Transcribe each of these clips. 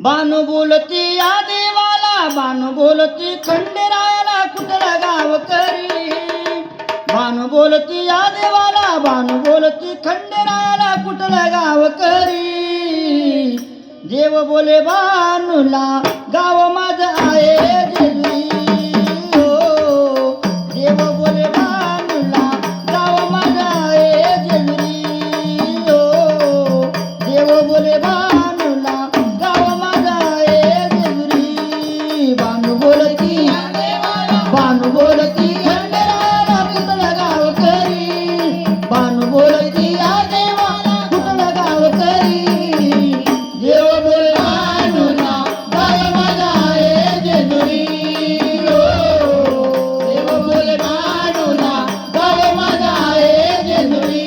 बानू बोलती या देवाला, बानू बोलती खंडेरायाला, कुठलं गाव करी. बानू बोलती या देवाला, बानू बोलती खंडेरायाला, कुठलं गाव करी. देव बोले बानूला, गाव माझं आहे जेजुरी. हो देव बोले बानूला, गाव माझं आहे जेजुरी. हो देव बोले बानूला, गाव माझं आहे जेजुरी. बानू बोलती बानू बोलती खंडेरायाला, कुठलं गाव करी. बानू बोलती या देवाला, कुठलं गाव करी. देव बोले बानूला, गाव माझं आहे जेजुरी. हो देव बोले बानूला, गाव माझं आहे जेजुरी.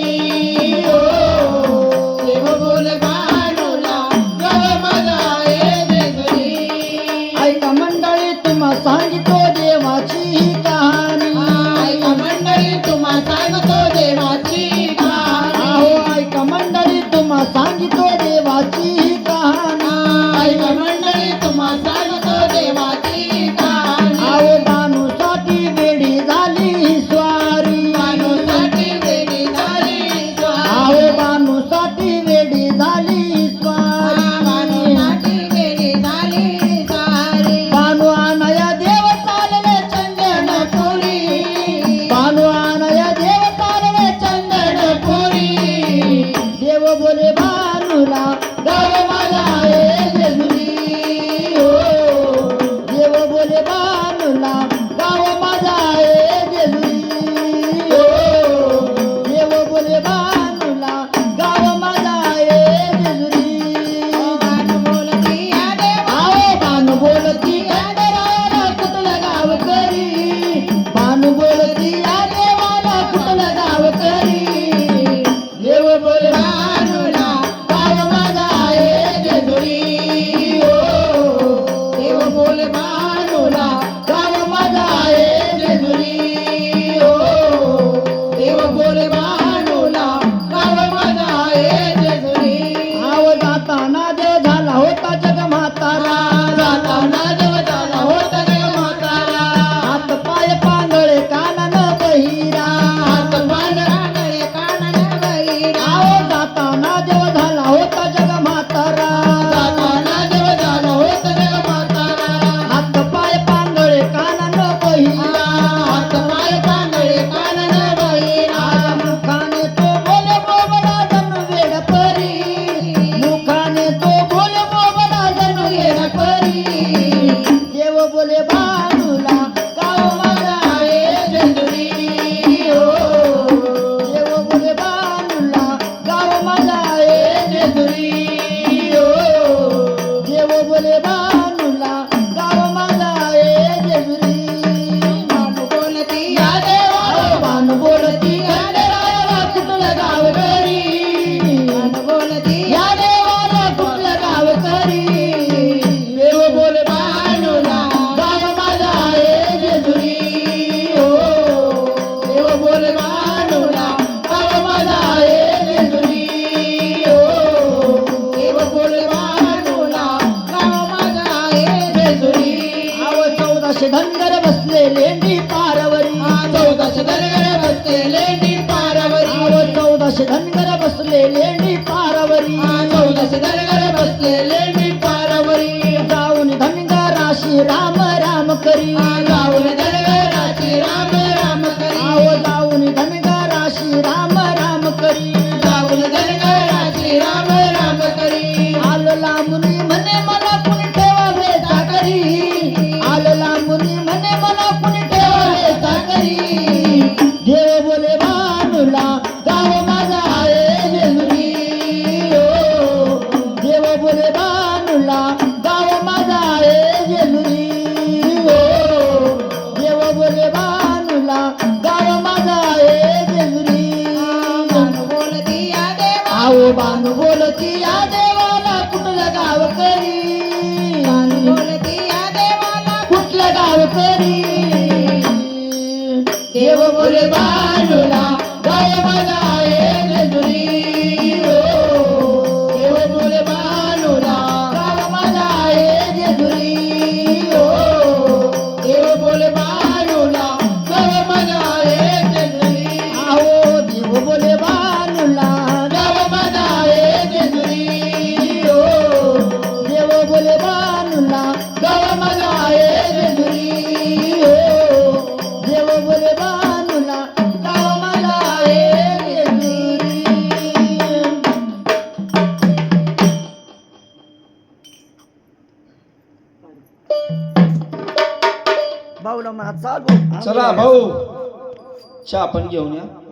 हो देव बोले बानूला, गाव माझं आहे जेजुरी. ऐका मंडळी तुम्हा सांगितो देवाची ही कहाणी. ऐका मंडळी तुम्हा सांगतो देवाची कहाणी. अहो ऐका मंडळी तुम्हा सांगितो देवाची ही कहाणी. ऐका मंडळी तुम्हा सांगतो देवाची कहाणी. अहो बानूसाठी वेडी झाली ही स्वारी. बानूसाठी वेडी झाली स्वारी. अहो बानूसाठी वेडी झाली ही स्वारी. बानूसाठी वेडी झाली सारी. बानू आनया देव चालले चंदनपुरी. बानू आनया देव चालले चंदनपुरी. देव बोले बानूला, गाव माझं आहे जेजुरी. हो देव बोले बानूला, गाव माझं आहे जेजुरी. हो देव बोले बानूला, गाव माझं आहे जेजुरी. बानू बोलती या देवा. आओ बानू बोलती खंडेरायाला, कुठलं गाव करी. बानू बोलती या देवाला, कुठलं गाव करी. देव बोले बानूला, गाव माझं आहे जेजुरी. हो देव बोले बानूला, गाव माझं आहे जेजुरी. हो देव बोले बानूला, गाव माझं आहे जेजुरी. आव जाताना देव झाला होता जग म्हातारा. जाताना देव झाला होता जग म्हातारा. हात पाय पांगळे कानन बहिरा. हात पाय कानडे कानन बहिरा. आव जाताना देव झाला होता जग म्हातारा. जाताना देव झाला होता जग म्हातारा. हात पाय पांगळे कानन बहिरा. हात पाय कानडे कानन बहिरा. मुखाने तो बोले बोबडा जणू वेड परी. मुखाने तो बोले बोबडा जणू वेड परी. देव बोले बानूला, गाव माझं आहे जेजुरी. हो देव बोले बानूला, गाव माझं आहे जेजुरी. हो देव बोले बानूला, गाव माझं आहे जेजुरी. बानू बोलती या देवा. बानू बोलती खंडेरायाला, कुठलं गाव करी. बानू बोलती या देवाला, कुठलं गाव करी. देव बोले बानूला, गाव माझं आहे जेजुरी. हो देव बोले बानूला, गाव माझं आहे जेजुरी. हो देव बोले बानूला, गाव माझं आहे जेजुरी. आव 1400 धनगर बसले लेंडी पारवरी. 1400 धनगर बसले लेंडी पारावरी. आव 1400 धनगर बसले लेंडी पारवरी. 1400 धनगर बसले लेंडी पारावरी. जाऊन धनगराशी राम राम करी. जाऊन धनगराची राम राम करी. आव जाऊन धनगराशी राम राम करी. जाऊन धनगराची राम राम करी. आलं लांबुनी म्हणे मला कुणी ठेवावे चाकरी. आलं लांबुनी म्हणे मला कुणी ठेवावे चाकरी. देव बोले बानूला, गाव माझं आहे जेजुरी. हो देव बोले बानूला, गाव माझं आहे जेजुरी. हो देव बोले बानूला, गाव माझं आहे जेजुरी. बानू बोलती या देवा. आओ बानू बोलती या देवाला, कुठलं गाव करी. बानू बोलती या देवाला. कुठलं गाव करी. देव बोले बानूला, गाव माझं आहे जेजुरी. हो देव बोले बानूला, गाव माझं आहे म्हणा चाल भाऊ चला भाऊ चहा पण घेऊन या